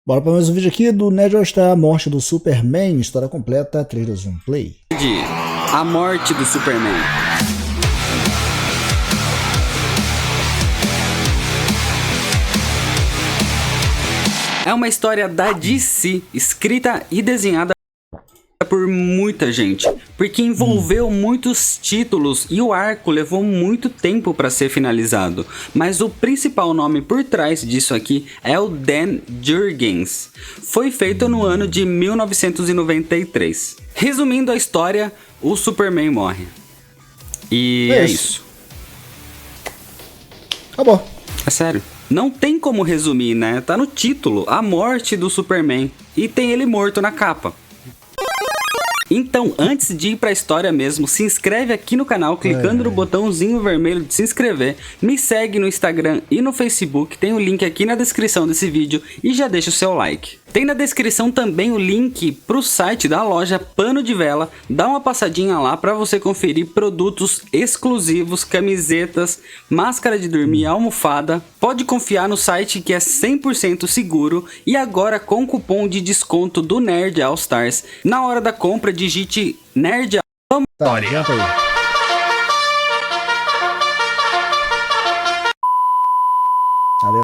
Bora para mais um vídeo aqui do Nerd All-Star, a morte do Superman, história completa, 3, 2, 1, play. A morte do Superman. É uma história da DC, escrita e desenhada por muita gente, porque envolveu muitos títulos e o arco levou muito tempo para ser finalizado, mas o principal nome por trás disso aqui é o Dan Jurgens. Foi feito no ano de 1993. Resumindo a história, o Superman morre. E é isso. Acabou. É sério. Não tem como resumir, né? Tá no título, a morte do Superman, e tem ele morto na capa. Então, antes de ir pra história mesmo, se inscreve aqui no canal clicando no botãozinho vermelho de se inscrever, me segue no Instagram e no Facebook, tem o link aqui na descrição desse vídeo e já deixa o seu like. Tem na descrição também o link pro site da loja Pano de Vela, dá uma passadinha lá pra você conferir produtos exclusivos, camisetas, máscara de dormir, almofada. Pode confiar no site que é 100% seguro e agora com cupom de desconto do Nerd All Stars, na hora da compra digite Nerd All Stars. Tá, adianta aí.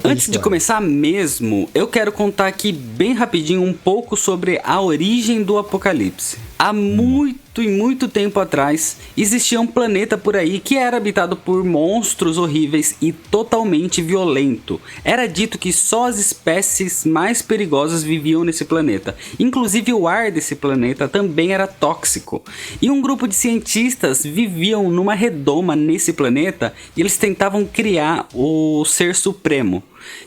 Antes de começar mesmo, eu quero contar aqui bem rapidinho um pouco sobre a origem do Apocalipse. Há muito tempo atrás, existia um planeta por aí que era habitado por monstros horríveis e totalmente violento. Era dito que só as espécies mais perigosas viviam nesse planeta. Inclusive o ar desse planeta também era tóxico. E um grupo de cientistas viviam numa redoma nesse planeta e eles tentavam criar o Ser Supremo.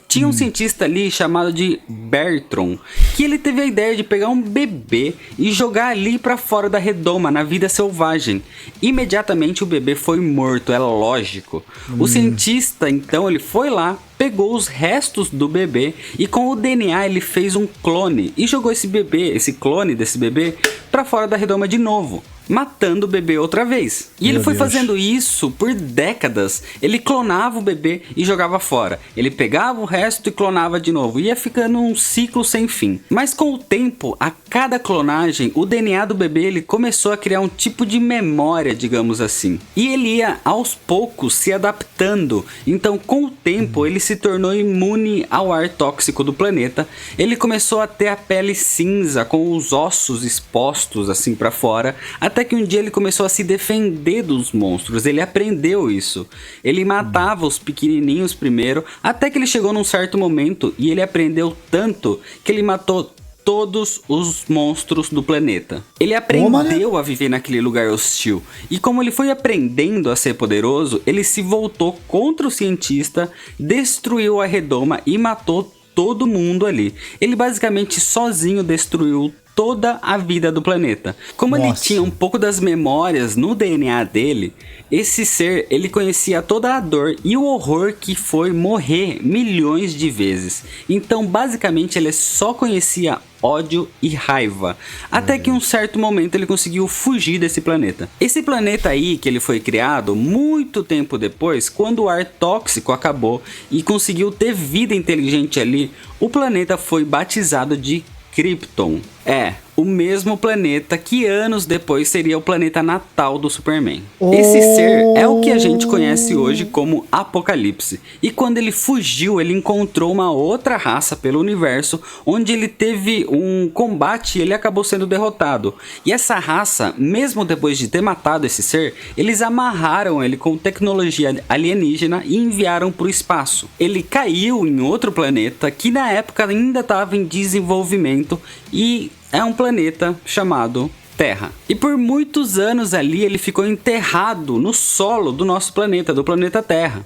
Tinha um cientista ali chamado de Bertram, que ele teve a ideia de pegar um bebê e jogar ali pra fora da redoma, na vida selvagem. Imediatamente o bebê foi morto, é lógico. O cientista, então, ele foi lá, pegou os restos do bebê e com o DNA ele fez um clone e jogou esse clone desse bebê pra fora da redoma de novo, matando o bebê outra vez. E ele foi fazendo isso por décadas. Ele clonava o bebê e jogava fora. Ele pegava o resto e clonava de novo. Ia ficando um ciclo sem fim. Mas com o tempo, a cada clonagem, o DNA do bebê ele começou a criar um tipo de memória, digamos assim. E ele ia aos poucos se adaptando. Então com o tempo ele se tornou imune ao ar tóxico do planeta. Ele começou a ter a pele cinza, com os ossos expostos assim para fora, até que um dia ele começou a se defender dos monstros. Ele aprendeu isso. Ele matava os pequenininhos primeiro, até que ele chegou num certo momento e ele aprendeu tanto que ele matou todos os monstros do planeta. Ele aprendeu a viver naquele lugar hostil. E como ele foi aprendendo a ser poderoso, ele se voltou contra o cientista, destruiu a redoma e matou todo mundo ali. Ele basicamente sozinho destruiu toda a vida do planeta. Como ele tinha um pouco das memórias no DNA dele, esse ser, ele conhecia toda a dor e o horror que foi morrer milhões de vezes. Então, basicamente, ele só conhecia ódio e raiva, até que em um certo momento ele conseguiu fugir desse planeta. Esse planeta aí que ele foi criado muito tempo depois, quando o ar tóxico acabou e conseguiu ter vida inteligente ali, o planeta foi batizado de Krypton. É, o mesmo planeta que anos depois seria o planeta natal do Superman. Esse ser é o que a gente conhece hoje como Apocalipse. E quando ele fugiu, ele encontrou uma outra raça pelo universo, onde ele teve um combate e ele acabou sendo derrotado. E essa raça, mesmo depois de ter matado esse ser, eles amarraram ele com tecnologia alienígena e enviaram para o espaço. Ele caiu em outro planeta que na época ainda estava em desenvolvimento e é um planeta chamado Terra. E por muitos anos ali ele ficou enterrado no solo do nosso planeta, do planeta Terra.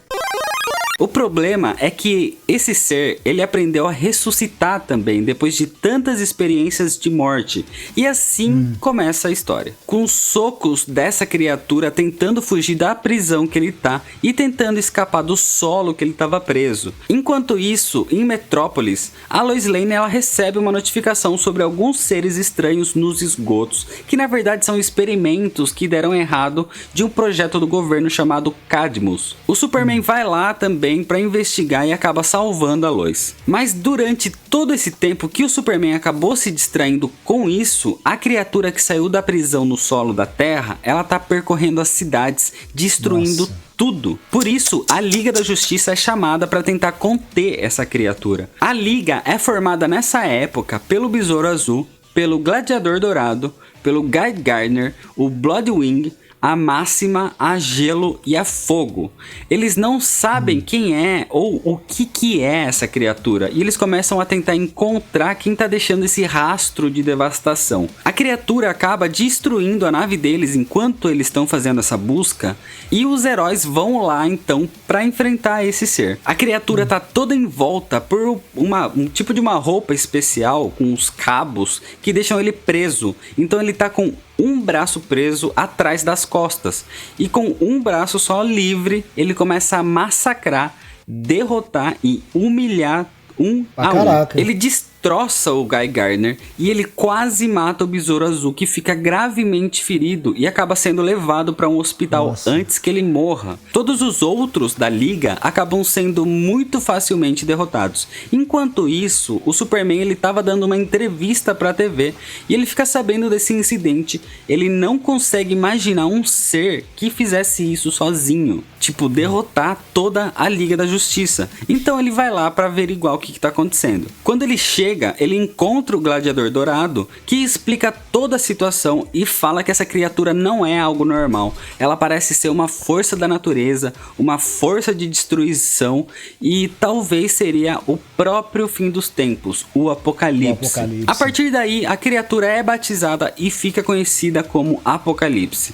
O problema é que esse ser, ele aprendeu a ressuscitar também, depois de tantas experiências de morte. E assim começa a história. Com os socos dessa criatura tentando fugir da prisão que ele tá e tentando escapar do solo que ele estava preso. Enquanto isso, em Metrópolis, a Lois Lane ela recebe uma notificação sobre alguns seres estranhos nos esgotos, que na verdade são experimentos que deram errado de um projeto do governo chamado Cadmus. O Superman vai lá também também para investigar e acaba salvando a Lois. Mas durante todo esse tempo que o Superman acabou se distraindo com isso, a criatura que saiu da prisão no solo da Terra, ela tá percorrendo as cidades, destruindo tudo. Por isso, a Liga da Justiça é chamada para tentar conter essa criatura. A Liga é formada nessa época pelo Besouro Azul, pelo Gladiador Dourado, pelo Guy Gardner, o Bloodwing, a Máxima, a Gelo e a Fogo. Eles não sabem quem é ou o que é essa criatura, e eles começam a tentar encontrar quem tá deixando esse rastro de devastação. A criatura acaba destruindo a nave deles enquanto eles estão fazendo essa busca, e os heróis vão lá então para enfrentar esse ser. A criatura tá toda envolta por um tipo de uma roupa especial com uns cabos que deixam ele preso. Então ele tá com um braço preso atrás das costas, e com um braço só livre, ele começa a massacrar, derrotar e humilhar um a um. Ele destroça o Guy Gardner e ele quase mata o Besouro Azul, que fica gravemente ferido e acaba sendo levado para um hospital antes que ele morra. Todos os outros da Liga acabam sendo muito facilmente derrotados. Enquanto isso, o Superman ele estava dando uma entrevista para a TV e ele fica sabendo desse incidente. Ele não consegue imaginar um ser que fizesse isso sozinho, tipo derrotar toda a Liga da Justiça. Então ele vai lá para averiguar o que está acontecendo. Quando ele chega, ele encontra o Gladiador Dourado, que explica toda a situação e fala que essa criatura não é algo normal. Ela parece ser uma força da natureza, uma força de destruição, e talvez seria o próprio fim dos tempos, o Apocalipse. A partir daí, a criatura é batizada e fica conhecida como Apocalipse.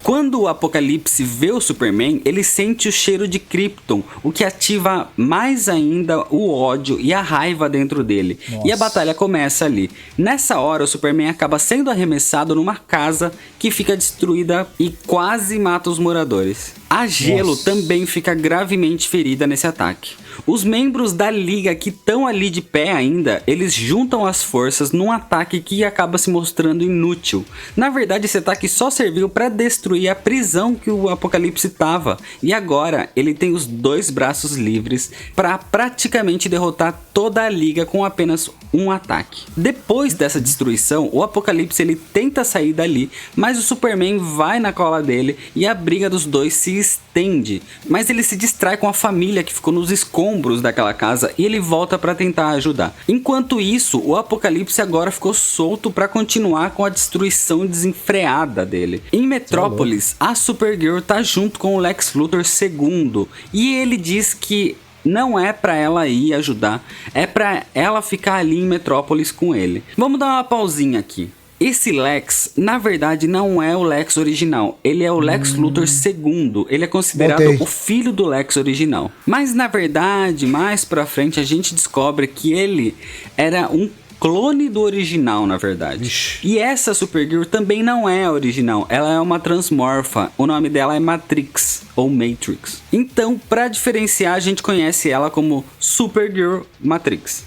Quando o Apocalipse vê o Superman, ele sente o cheiro de Krypton, o que ativa mais ainda o ódio e a raiva dentro dele. E a batalha começa ali. Nessa hora, o Superman acaba sendo arremessado numa casa que fica destruída e quase mata os moradores. A Gelo também fica gravemente ferida nesse ataque. Os membros da Liga que estão ali de pé ainda, eles juntam as forças num ataque que acaba se mostrando inútil. Na verdade, esse ataque só serviu para destruir a prisão que o Apocalipse estava. E agora, ele tem os dois braços livres para praticamente derrotar toda a Liga com apenas um ataque. Depois dessa destruição, o Apocalipse ele tenta sair dali, mas o Superman vai na cola dele e a briga dos dois se estende. Mas ele se distrai com a família que ficou nos escombros daquela casa e ele volta para tentar ajudar. Enquanto isso, o Apocalipse agora ficou solto para continuar com a destruição desenfreada dele. Em Metrópolis, a Supergirl tá junto com o Lex Luthor II e ele diz que não é pra ela ir ajudar, é pra ela ficar ali em Metrópolis com ele. Vamos dar uma pausinha aqui. Esse Lex, na verdade, não é o Lex original. Ele é o Lex Luthor II. Ele é considerado o filho do Lex original. Mas, na verdade, mais pra frente, a gente descobre que ele era um clone do original, na verdade. E essa Supergirl também não é a original. Ela é uma transmorfa. O nome dela é Matrix, ou Matrix. Então, pra diferenciar, a gente conhece ela como Supergirl Matrix.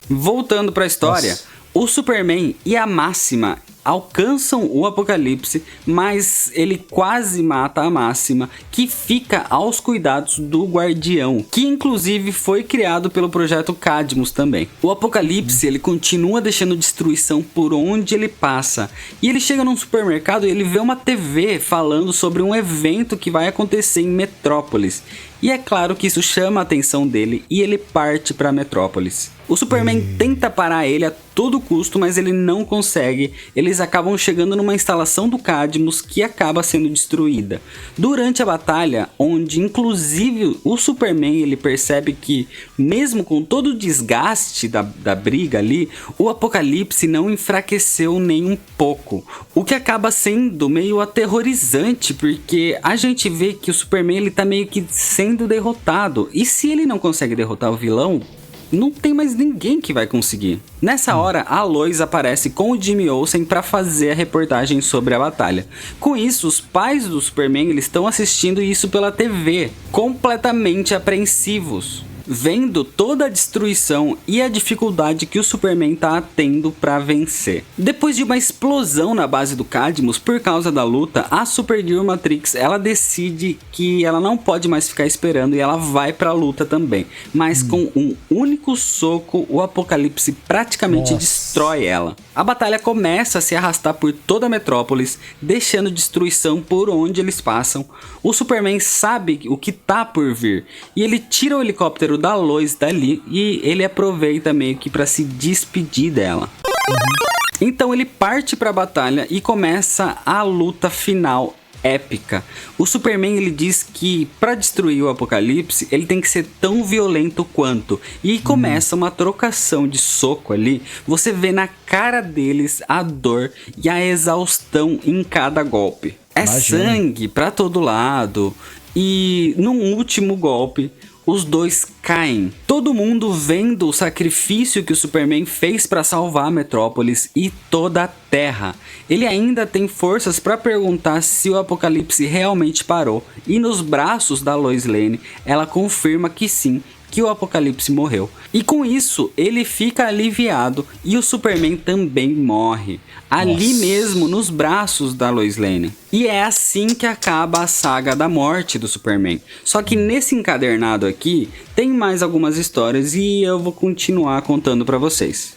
Voltando pra história, o Superman e a Máxima alcançam o Apocalipse, mas ele quase mata a Máxima, que fica aos cuidados do Guardião, que inclusive foi criado pelo projeto Cadmus também. O Apocalipse ele continua deixando destruição por onde ele passa, e ele chega num supermercado e ele vê uma TV falando sobre um evento que vai acontecer em Metrópolis. E é claro que isso chama a atenção dele e ele parte para Metrópolis. O Superman tenta parar ele a todo custo, mas ele não consegue. Eles acabam chegando numa instalação do Cadmus que acaba sendo destruída. Durante a batalha, onde inclusive o Superman ele percebe que, mesmo com todo o desgaste da briga ali, o Apocalipse não enfraqueceu nem um pouco. O que acaba sendo meio aterrorizante, porque a gente vê que o Superman ele tá meio que sendo derrotado. E se ele não consegue derrotar o vilão, não tem mais ninguém que vai conseguir. Nessa hora, a Lois aparece com o Jimmy Olsen para fazer a reportagem sobre a batalha. Com isso, os pais do Superman eles estão assistindo isso pela TV, completamente apreensivos. vendo toda a destruição e a dificuldade que o Superman tá tendo para vencer. Depois de uma explosão na base do Cadmus por causa da luta, a Supergirl Matrix ela decide que ela não pode mais ficar esperando e ela vai pra luta também. Mas com um único soco, o Apocalipse praticamente destrói ela. A batalha começa a se arrastar por toda a metrópolis, deixando destruição por onde eles passam. O Superman sabe o que tá por vir e ele tira o helicóptero da Lois dali e ele aproveita meio que para se despedir dela. Então ele parte para a batalha e começa a luta final épica. O Superman ele diz que para destruir o Apocalipse ele tem que ser tão violento quanto, e começa uma trocação de soco ali. Você vê na cara deles a dor e a exaustão em cada golpe. É sangue para todo lado e num último golpe os dois caem. Todo mundo vendo o sacrifício que o Superman fez para salvar a Metrópolis e toda a Terra. Ele ainda tem forças para perguntar se o Apocalipse realmente parou. E nos braços da Lois Lane, ela confirma que sim, que o Apocalipse morreu. E com isso, ele fica aliviado e o Superman também morre. Ali mesmo, nos braços da Lois Lane. E é assim que acaba a saga da morte do Superman. Só que nesse encadernado aqui, tem mais algumas histórias e eu vou continuar contando para vocês.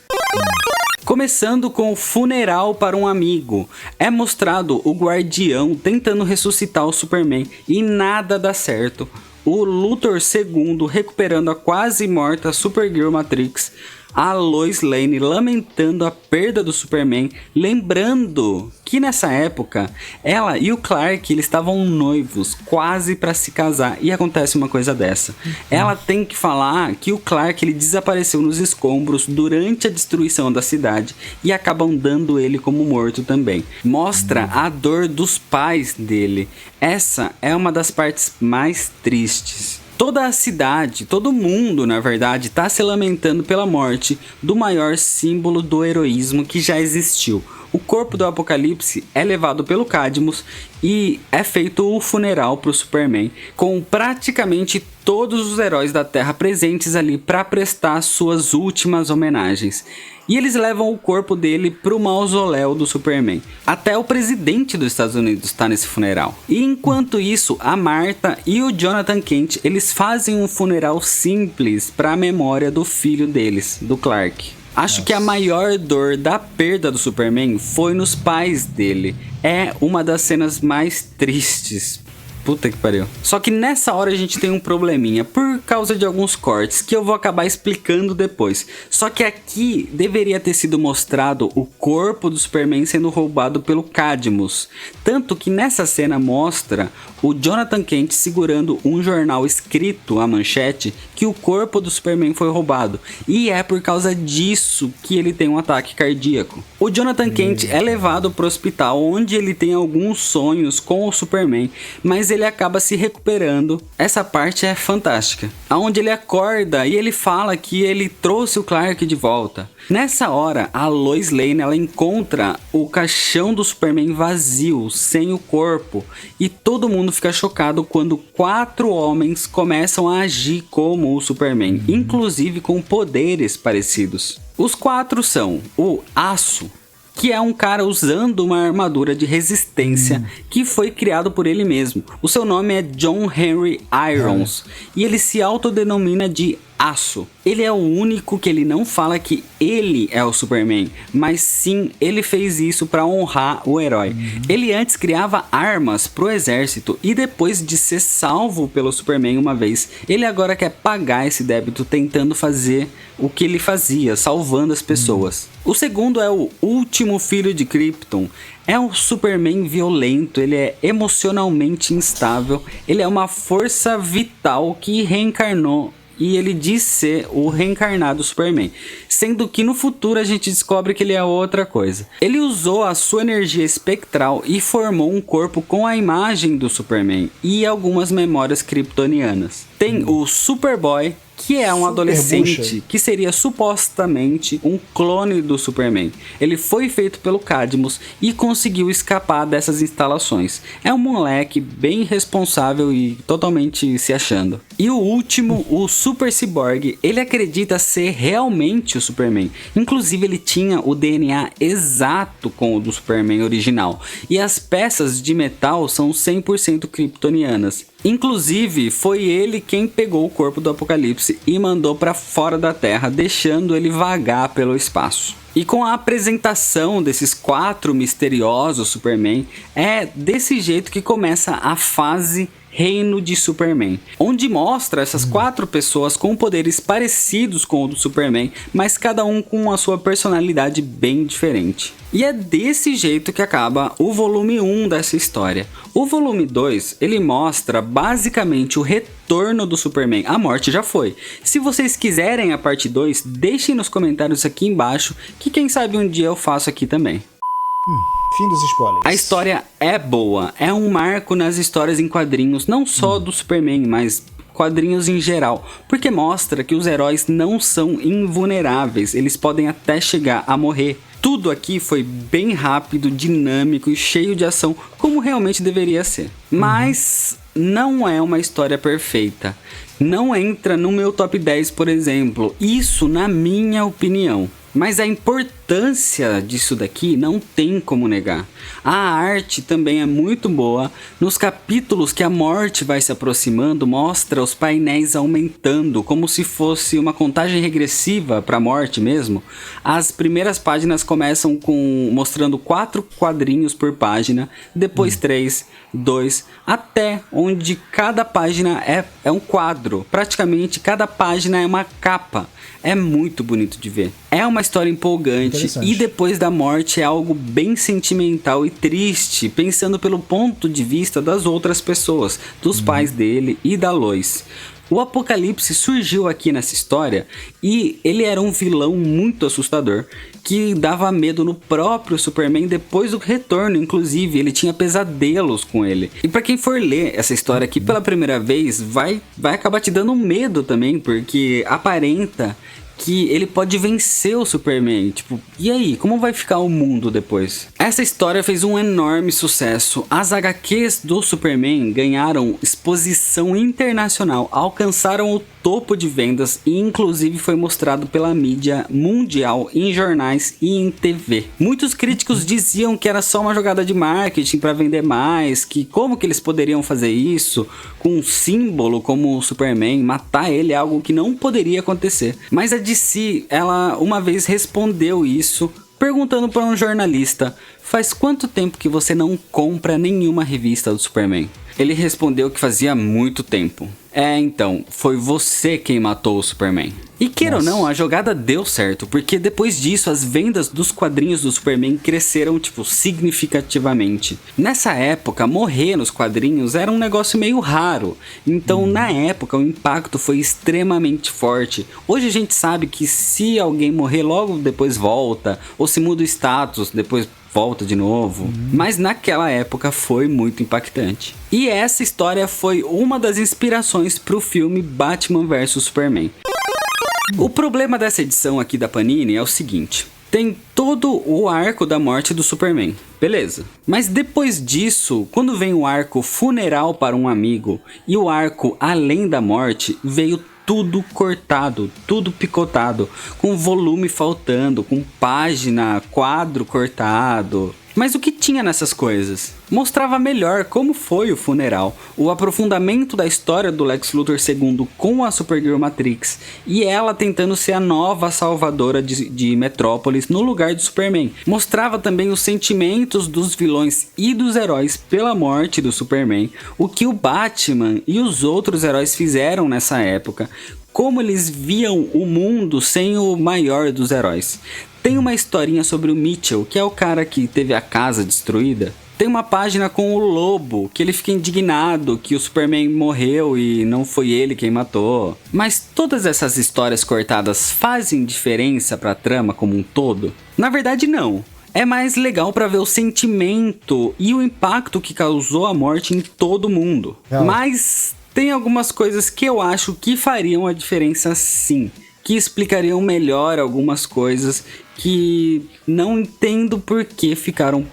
Começando com o funeral para um amigo. É mostrado o Guardião tentando ressuscitar o Superman e nada dá certo. O Luthor II recuperando a quase morta Supergirl Matrix, a Lois Lane lamentando a perda do Superman, lembrando que nessa época ela e o Clark eles estavam noivos, quase para se casar, e acontece uma coisa dessa. Ela tem que falar que o Clark ele desapareceu nos escombros durante a destruição da cidade e acabam dando ele como morto também. Mostra a dor dos pais dele. Essa é uma das partes mais tristes. Toda a cidade, todo mundo, na verdade, está se lamentando pela morte do maior símbolo do heroísmo que já existiu. O corpo do Apocalipse é levado pelo Cadmus e é feito o funeral para o Superman, com praticamente todos os heróis da Terra presentes ali para prestar suas últimas homenagens. E eles levam o corpo dele para o mausoléu do Superman. Até o presidente dos Estados Unidos está nesse funeral. E enquanto isso, a Martha e o Jonathan Kent, eles fazem um funeral simples para a memória do filho deles, do Clark. Acho que a maior dor da perda do Superman foi nos pais dele. É uma das cenas mais tristes. Puta que pariu. Só que nessa hora a gente tem um probleminha por causa de alguns cortes que eu vou acabar explicando depois. Só que aqui deveria ter sido mostrado o corpo do Superman sendo roubado pelo Cadmus. Tanto que nessa cena mostra o Jonathan Kent segurando um jornal escrito à manchete que o corpo do Superman foi roubado. E é por causa disso que ele tem um ataque cardíaco. O Jonathan Kent é levado para o hospital onde ele tem alguns sonhos com o Superman, mas ele acaba se recuperando. Essa parte é fantástica. Onde ele acorda e ele fala que ele trouxe o Clark de volta. Nessa hora, a Lois Lane ela encontra o caixão do Superman vazio, sem o corpo. E todo mundo fica chocado quando 4 homens começam a agir como o Superman, inclusive com poderes parecidos. Os 4 são o Aço, que é um cara usando uma armadura de resistência que foi criado por ele mesmo. O seu nome é John Henry Irons e ele se autodenomina de Aço. Ele é o único que ele não fala que ele é o Superman, mas sim ele fez isso para honrar o herói. Ele antes criava armas pro exército e depois de ser salvo pelo Superman uma vez, ele agora quer pagar esse débito tentando fazer o que ele fazia, salvando as pessoas. O segundo é o Último Filho de Krypton. É um Superman violento, ele é emocionalmente instável, ele é uma força vital que reencarnou e ele diz ser o reencarnado Superman, sendo que no futuro a gente descobre que ele é outra coisa. Ele usou a sua energia espectral e formou um corpo com a imagem do Superman e algumas memórias kryptonianas. Tem o Superboy, que é um adolescente que seria supostamente um clone do Superman. Ele foi feito pelo Cadmus e conseguiu escapar dessas instalações. É um moleque bem responsável e totalmente se achando. E o último, o Super Cyborg, ele acredita ser realmente o Superman. Inclusive ele tinha o DNA exato com o do Superman original. E as peças de metal são 100% kryptonianas. Inclusive, foi ele quem pegou o corpo do Apocalipse e mandou para fora da Terra, deixando ele vagar pelo espaço. E com a apresentação desses 4 misteriosos Superman, é desse jeito que começa a fase Reino de Superman, onde mostra essas 4 pessoas com poderes parecidos com o do Superman, mas cada um com a sua personalidade bem diferente. E é desse jeito que acaba o volume 1 dessa história. O volume 2, ele mostra basicamente o retorno do Superman. A morte já foi. Se vocês quiserem a parte 2, deixem nos comentários aqui embaixo, que quem sabe um dia eu faço aqui também. Fim dos spoilers. A história é boa, é um marco nas histórias em quadrinhos, não só do Superman, mas quadrinhos em geral, porque mostra que os heróis não são invulneráveis, eles podem até chegar a morrer. Tudo aqui foi bem rápido, dinâmico e cheio de ação, como realmente deveria ser. Mas não é uma história perfeita. Não entra no meu top 10, por exemplo. Isso na minha opinião. Mas a importância disso daqui não tem como negar. A arte também é muito boa. Nos capítulos que a morte vai se aproximando, mostra os painéis aumentando, como se fosse uma contagem regressiva para a morte mesmo. As primeiras páginas começam mostrando 4 quadrinhos por página, depois 3, 2, até onde cada página é um quadro. Praticamente cada página é uma capa. É muito bonito de ver. É uma história empolgante e depois da morte é algo bem sentimental e triste, pensando pelo ponto de vista das outras pessoas, dos pais dele e da Lois. O Apocalipse surgiu aqui nessa história e ele era um vilão muito assustador, que dava medo no próprio Superman depois do retorno. Inclusive, ele tinha pesadelos com ele. E pra quem for ler essa história aqui pela primeira vez, vai acabar te dando medo também, porque aparenta que ele pode vencer o Superman. Tipo, e aí? Como vai ficar o mundo depois? Essa história fez um enorme sucesso. As HQs do Superman ganharam exposição internacional, alcançaram o topo de vendas e inclusive foi mostrado pela mídia mundial em jornais e em TV. Muitos críticos diziam que era só uma jogada de marketing para vender mais, que como que eles poderiam fazer isso com um símbolo como o Superman, matar ele é algo que não poderia acontecer. Mas a DC, ela uma vez respondeu isso, perguntando para um jornalista: faz quanto tempo que você não compra nenhuma revista do Superman? Ele respondeu que fazia muito tempo. Então, foi você quem matou o Superman. E queira ou não, a jogada deu certo, porque depois disso as vendas dos quadrinhos do Superman cresceram, significativamente. Nessa época, morrer nos quadrinhos era um negócio meio raro. Então, na época, o impacto foi extremamente forte. Hoje a gente sabe que se alguém morrer, logo depois volta, ou se muda o status, depois volta de novo. Mas naquela época foi muito impactante. E essa história foi uma das inspirações para o filme Batman vs Superman. O problema dessa edição aqui da Panini é o seguinte: tem todo o arco da morte do Superman, beleza. Mas depois disso, quando vem o arco funeral para um amigo e o arco além da morte, veio tudo cortado, tudo picotado, com volume faltando, com página, quadro cortado. Mas o que tinha nessas coisas? Mostrava melhor como foi o funeral, o aprofundamento da história do Lex Luthor II com a Supergirl Matrix e ela tentando ser a nova salvadora de Metrópolis no lugar do Superman. Mostrava também os sentimentos dos vilões e dos heróis pela morte do Superman, o que o Batman e os outros heróis fizeram nessa época, como eles viam o mundo sem o maior dos heróis. Tem uma historinha sobre o Mitchell, que é o cara que teve a casa destruída. Tem uma página com o Lobo, que ele fica indignado que o Superman morreu e não foi ele quem matou. Mas todas essas histórias cortadas fazem diferença pra trama como um todo? Na verdade não. É mais legal pra ver o sentimento e o impacto que causou a morte em todo mundo. Mas tem algumas coisas que eu acho que fariam a diferença sim, que explicariam melhor algumas coisas que não entendo por que ficaram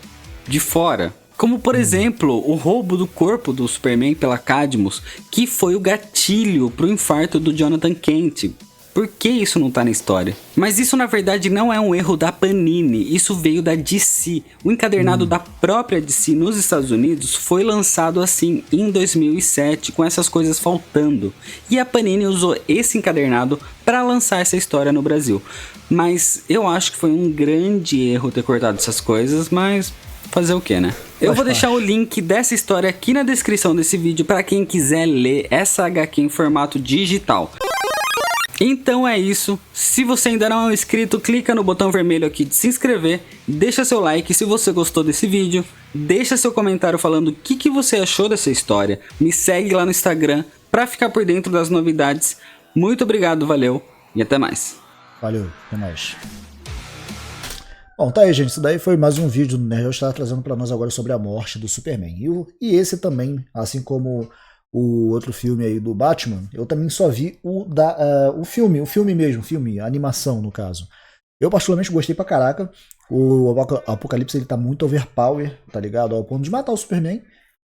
de fora. Como, por exemplo, o roubo do corpo do Superman pela Cadmus, que foi o gatilho pro infarto do Jonathan Kent. Por que isso não tá na história? Mas isso na verdade não é um erro da Panini, isso veio da DC. O encadernado da própria DC nos Estados Unidos foi lançado assim em 2007, com essas coisas faltando. E a Panini usou esse encadernado para lançar essa história no Brasil. Mas eu acho que foi um grande erro ter cortado essas coisas, mas fazer o que, né? Eu vou deixar o link dessa história aqui na descrição desse vídeo para quem quiser ler essa HQ em formato digital. Então é isso, se você ainda não é inscrito, clica no botão vermelho aqui de se inscrever, deixa seu like se você gostou desse vídeo, deixa seu comentário falando o que você achou dessa história, me segue lá no Instagram pra ficar por dentro das novidades. Muito obrigado, valeu e até mais. Valeu, até mais. Bom, tá aí, gente, isso daí foi mais um vídeo do Nerd All-Star trazendo pra nós agora sobre a morte do Superman. E esse também, assim como o outro filme aí do Batman, eu também só vi o filme mesmo, a animação no caso. Eu particularmente gostei pra caraca. O Apocalipse ele tá muito overpower, tá ligado? Ao ponto de matar o Superman,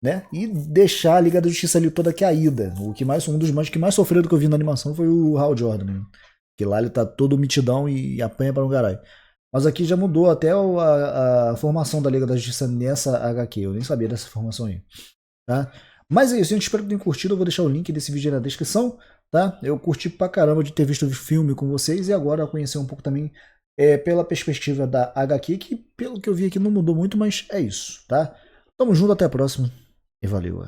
né? E deixar a Liga da Justiça ali toda caída. Um dos que mais sofreram que eu vi na animação foi o Hal Jordan, né? Que lá ele tá todo mitidão e apanha para um caralho. Mas aqui já mudou até a formação da Liga da Justiça nessa HQ. Eu nem sabia dessa formação aí, tá? Mas é isso, gente. Espero que tenham curtido. Eu vou deixar o link desse vídeo aí na descrição, tá? Eu curti pra caramba de ter visto o filme com vocês e agora conhecer um pouco também pela perspectiva da HQ, que pelo que eu vi aqui não mudou muito, mas é isso, tá? Tamo junto, até a próxima e valeu.